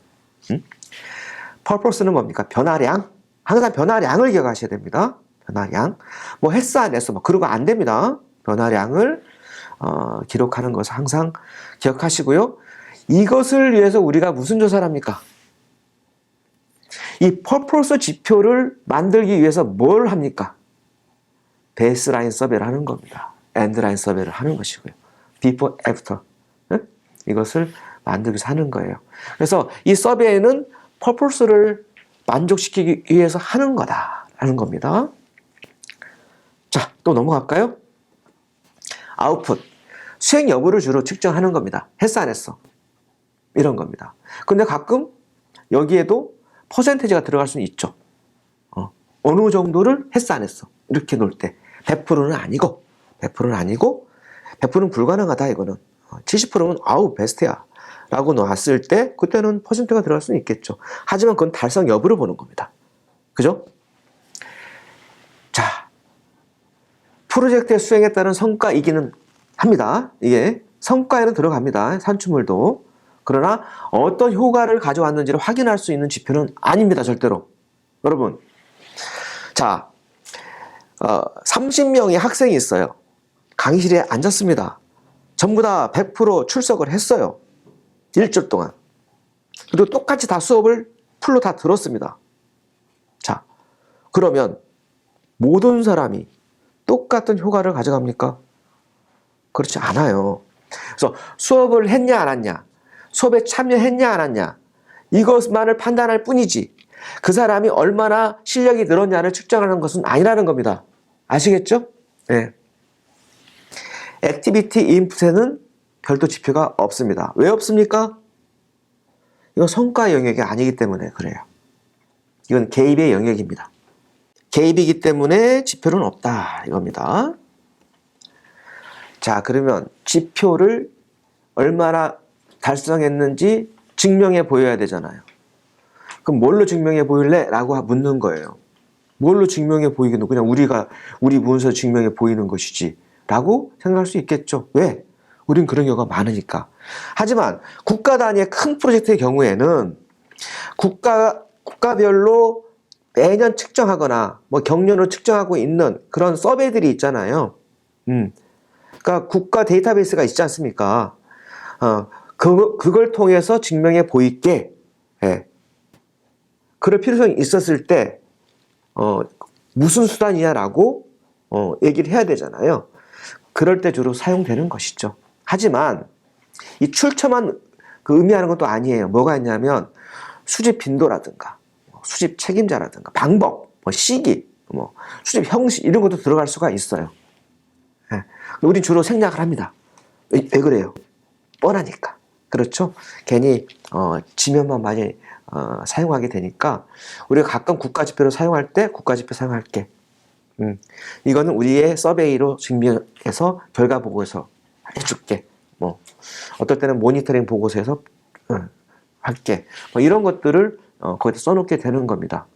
purpose는 뭡니까? 변화량. 항상 변화량을 기억하셔야 됩니다. 변화량. 뭐 했어 안 했어 뭐 그런 거 안 됩니다. 변화량을 기록하는 것을 항상 기억하시고요. 이것을 위해서 우리가 무슨 조사를 합니까? 이 purpose 지표를 만들기 위해서 뭘 합니까? 베이스라인 서베이를 하는 겁니다. 엔드라인 서베이를 하는 것이고요. before, after. 이것을 만들기 위해서 하는 거예요. 그래서 이 서베이는 purpose를 만족시키기 위해서 하는 거다라는 겁니다. 자, 또 넘어갈까요? 아웃풋. 수행 여부를 주로 측정하는 겁니다. 했어 안 했어? 이런 겁니다. 근데 가끔 여기에도 퍼센테이지가 들어갈 수는 있죠. 어느 정도를 했어 안 했어? 이렇게 놓을 때 100%는 아니고 100%는 불가능하다 이거는. 70%는 아우 베스트야 라고 놨을 때 그때는 퍼센트가 들어갈 수는 있겠죠. 하지만 그건 달성 여부를 보는 겁니다. 그죠? 자, 프로젝트의 수행에 따른 성과이기는 합니다. 이게 성과에는 들어갑니다. 산출물도. 그러나 어떤 효과를 가져왔는지를 확인할 수 있는 지표는 아닙니다. 절대로. 여러분, 자, 30명의 학생이 있어요. 강의실에 앉았습니다. 전부 다 100% 출석을 했어요. 일주일 동안. 그리고 똑같이 다 수업을 풀로 다 들었습니다. 자, 그러면 모든 사람이 똑같은 효과를 가져갑니까? 그렇지 않아요. 그래서 수업을 했냐 안 했냐, 수업에 참여했냐 안 했냐, 이것만을 판단할 뿐이지 그 사람이 얼마나 실력이 늘었냐를 측정하는 것은 아니라는 겁니다. 아시겠죠? 네. 액티비티 인풋에는 별도 지표가 없습니다. 왜 없습니까? 이건 성과 영역이 아니기 때문에 그래요. 이건 개입의 영역입니다. 개입이기 때문에 지표는 없다 이겁니다. 자, 그러면 지표를 얼마나 달성했는지 증명해 보여야 되잖아요. 그럼 뭘로 증명해 보일래? 라고 묻는 거예요. 뭘로 증명해 보이겠노? 그냥 우리 문서 증명해 보이는 것이지 라고 생각할 수 있겠죠. 왜? 우린 그런 경우가 많으니까. 하지만 국가 단위의 큰 프로젝트의 경우에는 국가별로 매년 측정하거나 뭐 경년으로 측정하고 있는 그런 서베이들이 있잖아요. 그러니까 국가 데이터베이스가 있지 않습니까? 그걸 통해서 증명해 보이게, 예. 그럴 필요성이 있었을 때, 무슨 수단이냐라고, 얘기를 해야 되잖아요. 그럴 때 주로 사용되는 것이죠. 하지만, 이 출처만 의미하는 것도 아니에요. 뭐가 있냐면, 수집 빈도라든가, 수집 책임자라든가, 방법, 시기, 수집 형식, 이런 것도 들어갈 수가 있어요. 예. 우린 주로 생략을 합니다. 왜 그래요? 뻔하니까. 그렇죠? 괜히 지면만 많이 사용하게 되니까 우리가 가끔 국가지표를 사용할 때 국가지표 사용할게. 이거는 우리의 서베이로 증명해서 결과 보고서 해줄게. 뭐 어떨 때는 모니터링 보고서에서 할게. 뭐 이런 것들을 거기다 써놓게 되는 겁니다.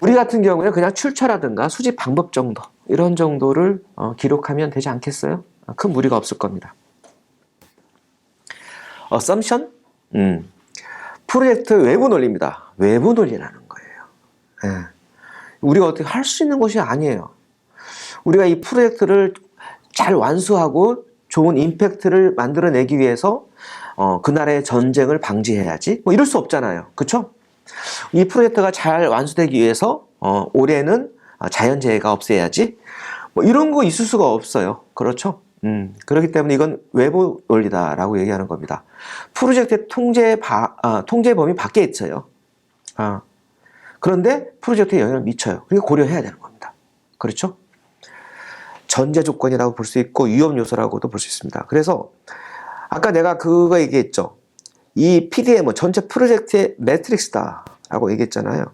우리 같은 경우에 그냥 출처라든가 수집 방법 정도 이런 정도를 기록하면 되지 않겠어요? 큰 무리가 없을 겁니다. assumption? 프로젝트 외부 논리입니다. 외부 논리라는 거예요. 예. 우리가 어떻게 할 수 있는 것이 아니에요. 우리가 이 프로젝트를 잘 완수하고 좋은 임팩트를 만들어내기 위해서 그 나라의 전쟁을 방지해야지. 뭐 이럴 수 없잖아요. 그렇죠? 이 프로젝트가 잘 완수되기 위해서 올해는 자연재해가 없애야지. 뭐 이런 거 있을 수가 없어요. 그렇죠? 그렇기 때문에 이건 외부 논리다라고 얘기하는 겁니다. 프로젝트의 통제 범위 밖에 있어요. 그런데 프로젝트에 영향을 미쳐요. 그러니까 고려해야 되는 겁니다. 그렇죠? 전제 조건이라고 볼 수 있고 위험 요소라고도 볼 수 있습니다. 그래서 아까 내가 그거 얘기했죠. 이 PDM은 전체 프로젝트의 매트릭스다라고 얘기했잖아요.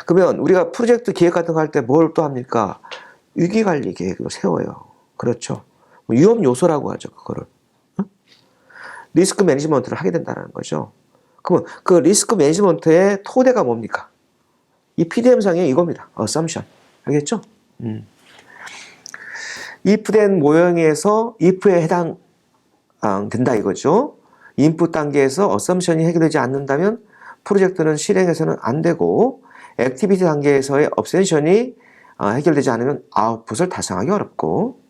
그러면 우리가 프로젝트 기획 같은 거 할 때 뭘 또 합니까? 위기관리 계획을 세워요. 그렇죠? 위험 요소라고 하죠. 그거를. 리스크 매니지먼트를 하게 된다는 거죠. 그러면 그 리스크 매니지먼트의 토대가 뭡니까? 이 PDM상의 이겁니다. assumption. 알겠죠? if된 모형에서 if에 해당 된다 이거죠. 인풋 단계에서 assumption이 해결되지 않는다면 프로젝트는 실행해서는 안 되고 액티비티 단계에서의 absention이 해결되지 않으면 아웃풋을 달성하기 어렵고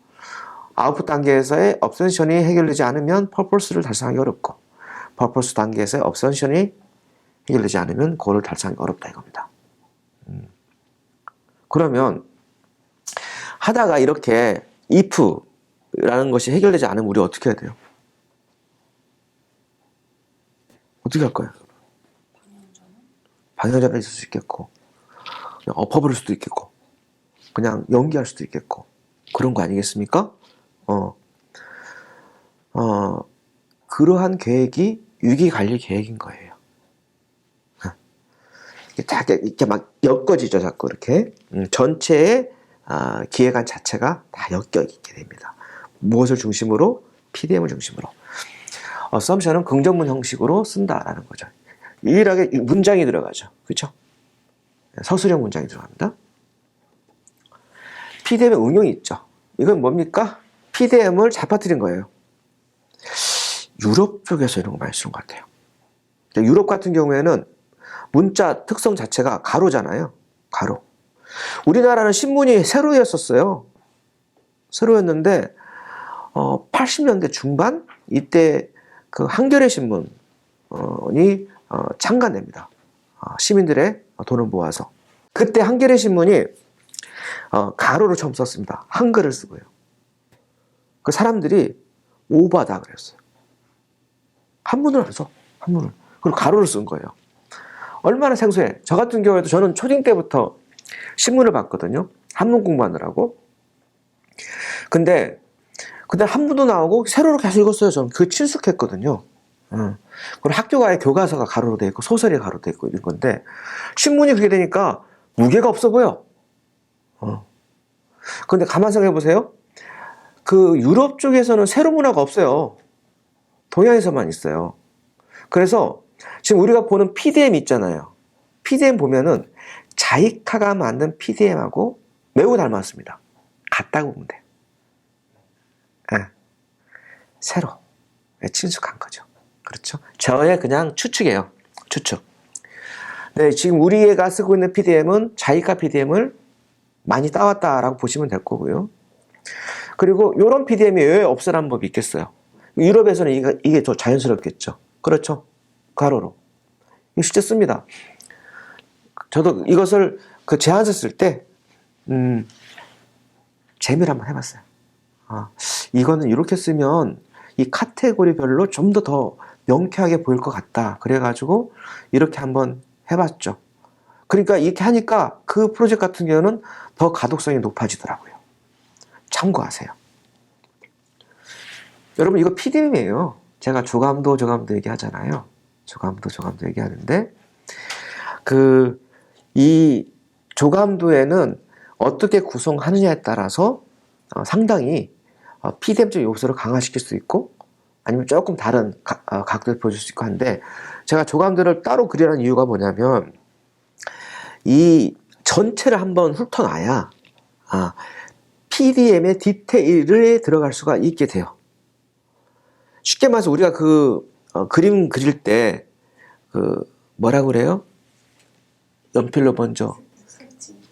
아웃풋 단계에서의 absention이 해결되지 않으면 purpose를 달성하기 어렵고 purpose 단계에서의 absention이 해결되지 않으면 goal을 달성하기 어렵다 이겁니다. 그러면 하다가 이렇게 if라는 것이 해결되지 않으면 우리 어떻게 해야 돼요? 어떻게 할 거예요? 방향전환 있을 수 있겠고 그냥 엎어버릴 수도 있겠고 그냥 연기할 수도 있겠고 그런 거 아니겠습니까? 그러한 계획이 위기관리 계획인 거예요. 이렇게 막 엮어지죠, 자꾸 이렇게. 전체의 기획안 자체가 다 엮여있게 됩니다. 무엇을 중심으로? PDM을 중심으로. assumption은 긍정문 형식으로 쓴다라는 거죠. 유일하게 문장이 들어가죠. 그렇죠? 서술형 문장이 들어갑니다. PDM의 응용이 있죠. 이건 뭡니까? PDM을 잘 퍼뜨린 거예요. 유럽 쪽에서 이런 거 많이 쓰는 것 같아요. 유럽 같은 경우에는 문자 특성 자체가 가로잖아요. 가로. 우리나라는 신문이 세로였었어요. 세로였는데 80년대 중반 이때 그 한겨레 신문이 창간됩니다. 시민들의 돈을 모아서. 그때 한겨레 신문이 가로를 처음 썼습니다. 한글을 쓰고요. 그 사람들이 오바다 그랬어요. 한문을 안 써. 한문을. 그리고 가로를 쓴 거예요. 얼마나 생소해. 저 같은 경우에도 저는 초딩 때부터 신문을 봤거든요. 한문 공부하느라고. 근데 한문도 나오고 세로로 계속 읽었어요. 저는 그 친숙했거든요. 그리고 학교가에 교과서가 가로로 돼 있고 소설이 가로로 돼 있고 이런 건데 신문이 그렇게 되니까 무게가 없어 보여. 근데 가만 생각해 보세요. 그 유럽 쪽에서는 세로 문화가 없어요. 동양에서만 있어요. 그래서 지금 우리가 보는 PDM 있잖아요. PDM 보면은 자이카가 만든 PDM하고 매우 닮았습니다. 같다고 보면 돼요. 세로. 친숙한 거죠. 그렇죠? 저의 그냥 추측이에요. 추측. 네, 지금 우리가 쓰고 있는 PDM은 자이카 PDM을 많이 따왔다라고 보시면 될 거고요. 그리고 이런 PDM이 왜 없으라는 법이 있겠어요? 유럽에서는 이게 더 자연스럽겠죠. 그렇죠? 가로로. 실제 씁니다. 저도 이것을 그 제안서 쓸 때, 재미를 한번 해봤어요. 이거는 이렇게 쓰면 이 카테고리별로 좀 더 명쾌하게 보일 것 같다. 그래가지고 이렇게 한번 해봤죠. 그러니까 이렇게 하니까 그 프로젝트 같은 경우는 더 가독성이 높아지더라고요. 참고하세요. 여러분 이거 PDM이에요. 제가 조감도 얘기하잖아요. 조감도 얘기하는데 이 조감도에는 어떻게 구성하느냐에 따라서 상당히 PDM적 요소를 강화시킬 수 있고 아니면 조금 다른 각도를 보여줄 수 있고 한데 제가 조감도를 따로 그리라는 이유가 뭐냐면 이 전체를 한번 훑어놔야 PDM의 디테일에 들어갈 수가 있게 돼요. 쉽게 말해서 우리가 그림 그릴 때 뭐라고 그래요? 연필로 먼저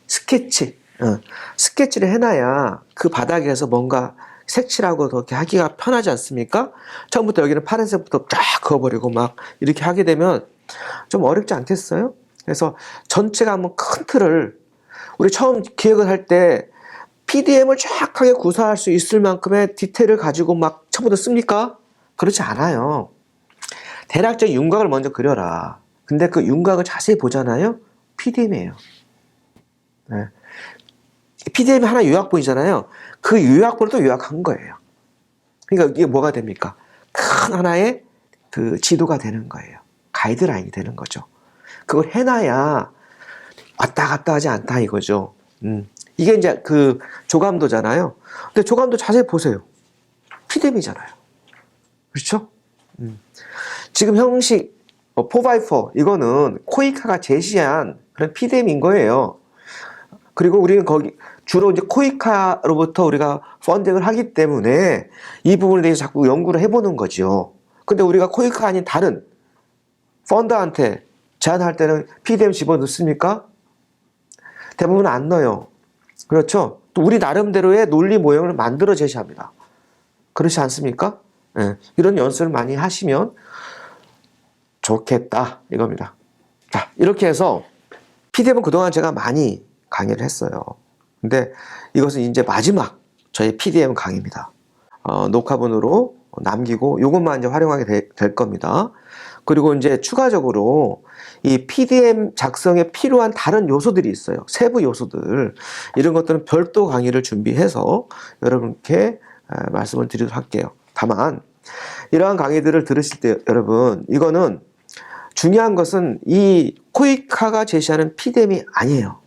스케치를 해놔야 그 바닥에서 뭔가 색칠하고 더 이렇게 하기가 편하지 않습니까? 처음부터 여기는 파란색부터 쫙 그어버리고 막 이렇게 하게 되면 좀 어렵지 않겠어요? 그래서 전체가 한번 큰 틀을 우리 처음 기획을 할 때 PDM을 정확하게 구사할 수 있을 만큼의 디테일을 가지고 막 처음부터 씁니까? 그렇지 않아요. 대략적인 윤곽을 먼저 그려라. 근데 그 윤곽을 자세히 보잖아요. PDM이에요. 네. PDM이 하나 요약본이잖아요. 그 요약본을 또 요약한 거예요. 그러니까 이게 뭐가 됩니까? 큰 하나의 그 지도가 되는 거예요. 가이드라인이 되는 거죠. 그걸 해놔야 왔다 갔다 하지 않다 이거죠. 이게 이제 그 조감도잖아요. 근데 조감도 자세히 보세요. PDM이잖아요. 그렇죠? 지금 형식 4x4 이거는 코이카가 제시한 그런 PDM인 거예요. 그리고 우리는 거기 주로 이제 코이카로부터 우리가 펀딩을 하기 때문에 이 부분에 대해서 자꾸 연구를 해보는 거죠. 근데 우리가 코이카 아닌 다른 펀더한테 제안할 때는 PDM 집어넣습니까? 대부분 안 넣어요. 그렇죠? 또 우리 나름대로의 논리 모형을 만들어 제시합니다. 그렇지 않습니까? 네. 이런 연습을 많이 하시면 좋겠다 이겁니다. 자, 이렇게 해서 PDM은 그동안 제가 많이 강의를 했어요. 근데 이것은 이제 마지막 저희 PDM 강의입니다. 녹화본으로 남기고 이것만 이제 활용하게 될 겁니다. 그리고 이제 추가적으로 이 PDM 작성에 필요한 다른 요소들이 있어요. 세부 요소들. 이런 것들은 별도 강의를 준비해서 여러분께 말씀을 드리도록 할게요. 다만 이러한 강의들을 들으실 때 여러분 이거는 중요한 것은 이 코이카가 제시하는 PDM이 아니에요.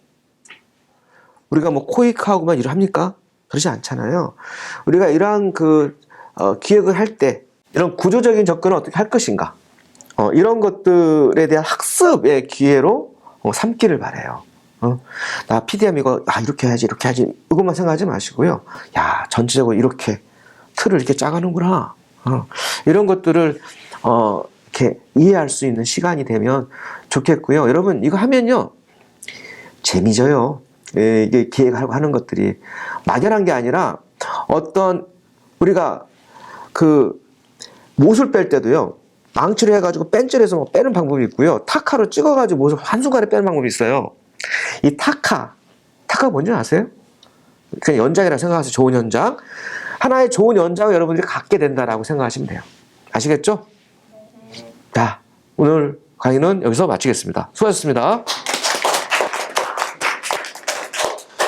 우리가 뭐 코이카하고만 일을 합니까? 그러지 않잖아요. 우리가 이러한 기획을 할 때 이런 구조적인 접근을 어떻게 할 것인가? 이런 것들에 대한 학습의 기회로 삼기를 바라요. 나 PDM 이거 이렇게 해야지 이렇게 해야지 이것만 생각하지 마시고요. 야 전체적으로 이렇게 틀을 이렇게 짜가는구나. 이런 것들을 이렇게 이해할 수 있는 시간이 되면 좋겠고요. 여러분 이거 하면요 재미져요. 이게 기획하고 하는 것들이 막연한 게 아니라 어떤 우리가 그 못을 뺄 때도요 망치를 해가지고 뺀질해서 뭐 빼는 방법이 있고요 타카로 찍어가지고 못을 한순간에 빼는 방법이 있어요. 이 타카가 뭔지 아세요? 그냥 연장이라고 생각하세요. 좋은 연장. 하나의 좋은 연장을 여러분들이 갖게 된다라고 생각하시면 돼요. 아시겠죠? 자, 오늘 강의는 여기서 마치겠습니다. 수고하셨습니다.